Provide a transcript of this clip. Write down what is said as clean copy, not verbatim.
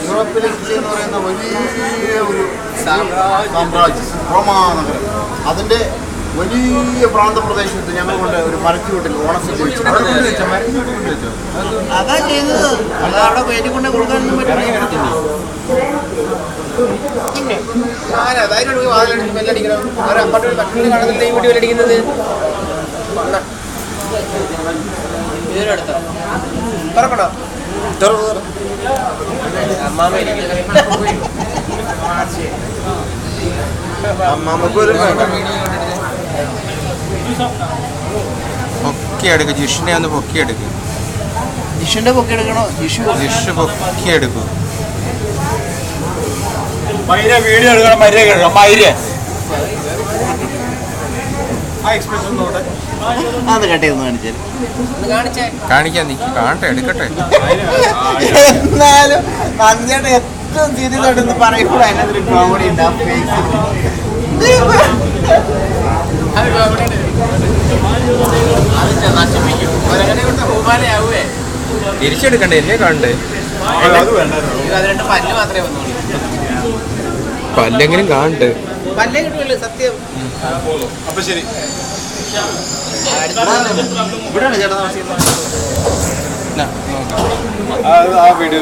യൂറോപ്പിലെ ഇറ്റലി എന്ന് പറയുന്ന വലിയ ഒരു സാമ്രാജ്യം റോമാനഗരം, അതിൻ്റെ വലിയ പ്രാന്തപ്രദേശത്ത് ഞങ്ങൾ കൊണ്ട് ഒരു മരച്ചുവട്ടിൽ ഓണസദ്യ വെച്ചു. അതാ ചെയ്യുന്നത്. അത് അവിടെ കയറ്റി കൊണ്ട് കൊടുക്കാനൊന്നും പറ്റില്ല. പിന്നെ അതിനോട് വാതിലടിച്ച് ബെല്ലടിക്കണം. അവർ അങ്ങോട്ട് ഭക്ഷണം കാണുന്നില്ല, ഈ വീട്ടിൽ ബെല്ലടിക്കുന്നത് തുറക്കണോ? പൊക്കിയെടുക്ക്, ജിഷിനെ ഒന്ന് പൊക്കിയെടുക്ക്. ജിഷിന്റെ പൊക്കിയെടുക്കണോ? ജിഷ് പൊക്കിയെടുക്കും. വീഡിയോ എടുക്കണം. മൈര അത് കട്ട് ചെയ്തൊന്ന് കാണിക്കാൻ നീ കാണട്ടെ, എടുക്കട്ടെ. എന്നാലും നന്ദിയുടെ ഏറ്റവും തിരിഞ്ഞോട്ടെന്ന് പറയുമ്പോൾ അതിനകത്തൊരു കോമഡി ഉണ്ടാവും. തിരിച്ചെടുക്കണ്ടേ, എന്നെ കാണണ്ടേ? പല്ല് മാത്രമേ വന്നുള്ളൂ. പല്ലെങ്കിലും കാണട്ടെ. പല്ലേ കിട്ടുമല്ലോ, സത്യം. അപ്പൊ ശരി. ഇവിടെയാണ് ചേട്ടാ താമസിക്കുന്നത്. ആ വീഡിയോ